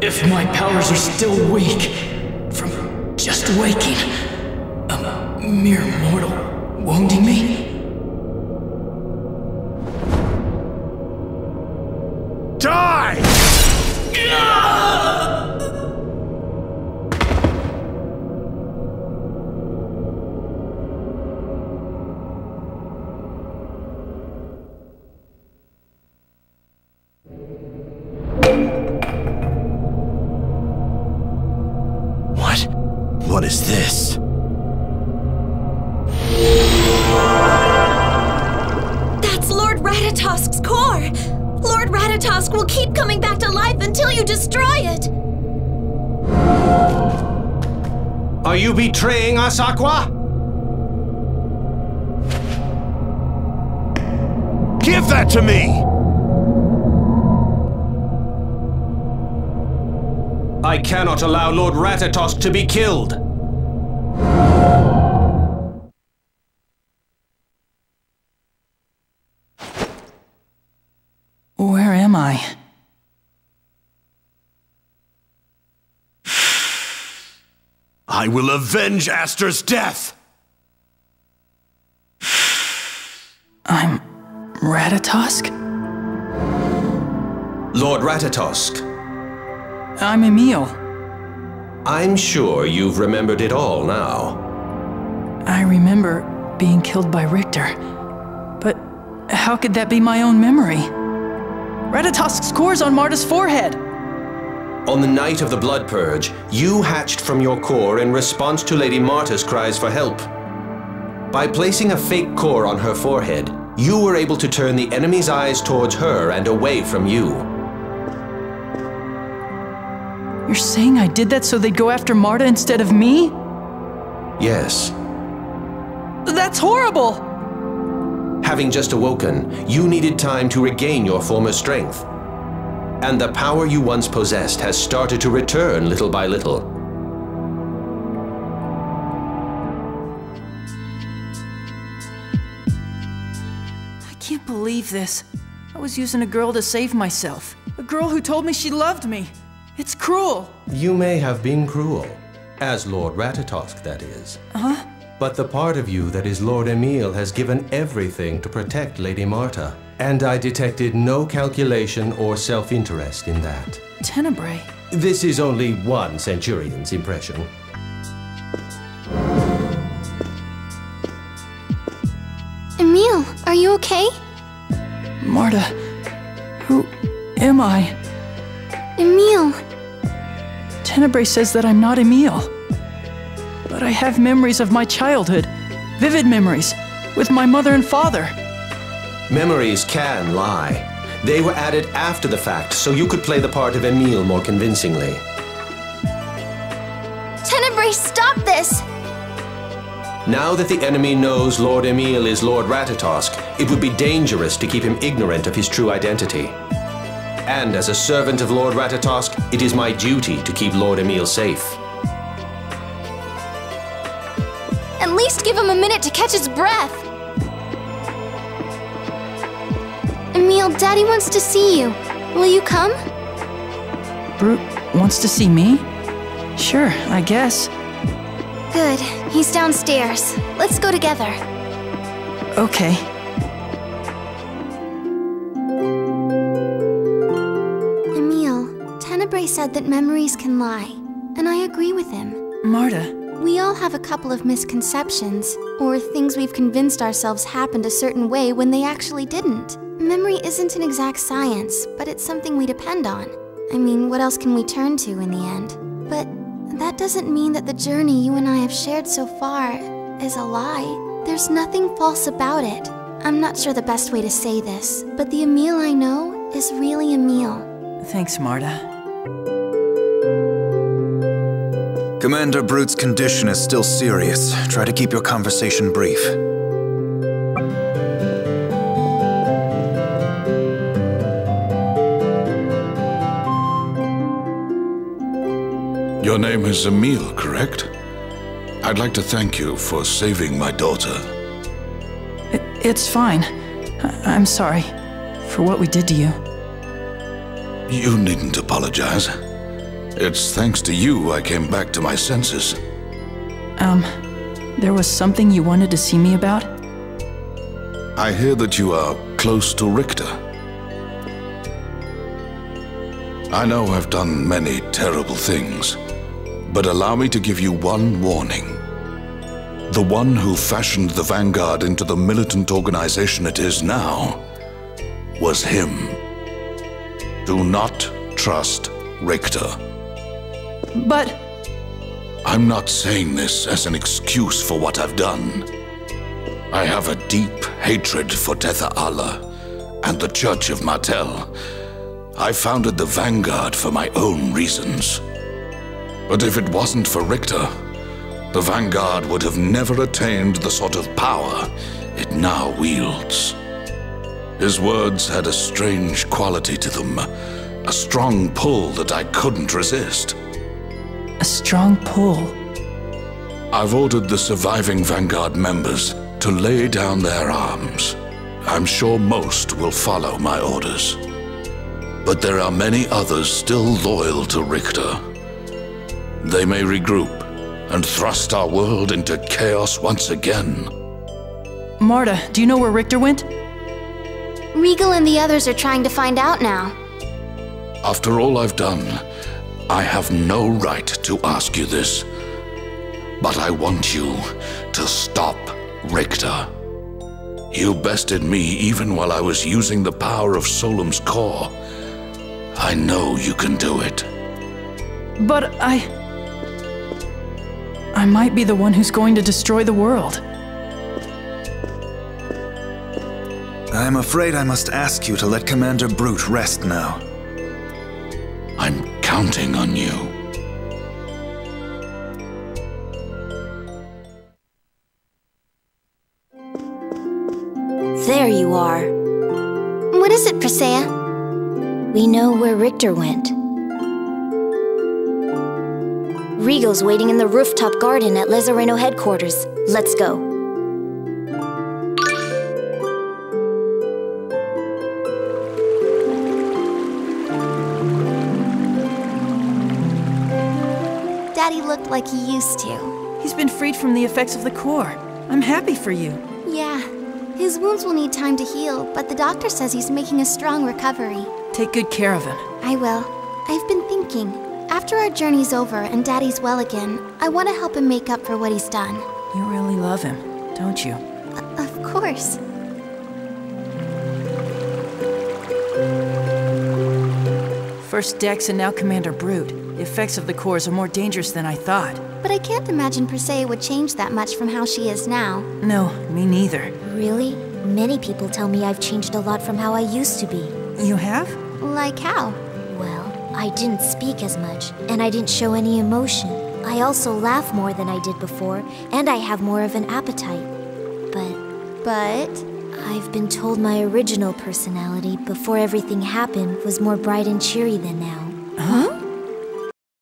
If my powers are still weak from just waking, a mere mortal wounding me? Die! What is this? That's Lord Ratatosk's core! Lord Ratatosk will keep coming back to life until you destroy it! Are you betraying us, Aqua? Give that to me! I cannot allow Lord Ratatosk to be killed. Where am I? I will avenge Aster's death! I'm Ratatosk? Lord Ratatosk, I'm Emil. I'm sure you've remembered it all now. I remember being killed by Richter. But how could that be my own memory? Ratatosk's core's on Marta's forehead! On the night of the Blood Purge, you hatched from your core in response to Lady Marta's cries for help. By placing a fake core on her forehead, you were able to turn the enemy's eyes towards her and away from you. You're saying I did that so they'd go after Marta instead of me? Yes. That's horrible! Having just awoken, you needed time to regain your former strength. And the power you once possessed has started to return little by little. I can't believe this. I was using a girl to save myself. A girl who told me she loved me. It's cruel. You may have been cruel. As Lord Ratatosk, that is. Huh? But the part of you that is Lord Emil has given everything to protect Lady Marta. And I detected no calculation or self-interest in that. Tenebrae. This is only one Centurion's impression. Emil, are you okay? Marta, who am I? Emil. Tenebrae says that I'm not Emil. But I have memories of my childhood. Vivid memories. With my mother and father. Memories can lie. They were added after the fact, so you could play the part of Emil more convincingly. Tenebrae, stop this! Now that the enemy knows Lord Emil is Lord Ratatosk, it would be dangerous to keep him ignorant of his true identity. And as a servant of Lord Ratatosk, it is my duty to keep Lord Emil safe. At least give him a minute to catch his breath. Emil, Daddy wants to see you. Will you come? Brute wants to see me? Sure, I guess. Good. He's downstairs. Let's go together. Okay. Emil, Tenebrae said that memories can lie, and I agree with him. Marta. We all have a couple of misconceptions, or things we've convinced ourselves happened a certain way when they actually didn't. Memory isn't an exact science, but it's something we depend on. I mean, what else can we turn to in the end? But that doesn't mean that the journey you and I have shared so far is a lie. There's nothing false about it. I'm not sure the best way to say this, but the Emil I know is really Emil. Thanks, Marta. Commander Brute's condition is still serious. Try to keep your conversation brief. Your name is Emil, correct? I'd like to thank you for saving my daughter. It's fine. I'm sorry for what we did to you. You needn't apologize. It's thanks to you I came back to my senses. There was something you wanted to see me about? I hear that you are close to Richter. I know I've done many terrible things, but allow me to give you one warning. The one who fashioned the Vanguard into the militant organization it is now was him. Do not trust Richter. But... I'm not saying this as an excuse for what I've done. I have a deep hatred for Tether Allah and the Church of Martel. I founded the Vanguard for my own reasons. But if it wasn't for Richter, the Vanguard would have never attained the sort of power it now wields. His words had a strange quality to them, a strong pull that I couldn't resist. a strong pull. I've ordered the surviving Vanguard members to lay down their arms. I'm sure most will follow my orders. But there are many others still loyal to Richter. They may regroup and thrust our world into chaos once again. Marta, do you know where Richter went? Regal and the others are trying to find out now. After all I've done, I have no right to ask you this. But I want you to stop Richter. You bested me even while I was using the power of Solemn's core. I know you can do it. But I might be the one who's going to destroy the world. I'm afraid I must ask you to let Commander Brute rest now. I'm counting on you. There you are. What is it, Persea? We know where Richter went. Regal's waiting in the rooftop garden at Lezareno headquarters. Let's go. Daddy looked like he used to. He's been freed from the effects of the core. I'm happy for you. Yeah. His wounds will need time to heal, but the doctor says he's making a strong recovery. Take good care of him. I will. I've been thinking. After our journey's over and Daddy's well again, I want to help him make up for what he's done. You really love him, don't you? Of course. First Dex and now Commander Brute. The effects of the cores are more dangerous than I thought. But I can't imagine Persea would change that much from how she is now. No, me neither. Really? Many people tell me I've changed a lot from how I used to be. You have? Like how? Well, I didn't speak as much, and I didn't show any emotion. I also laugh more than I did before, and I have more of an appetite. But I've been told my original personality, before everything happened, was more bright and cheery than now.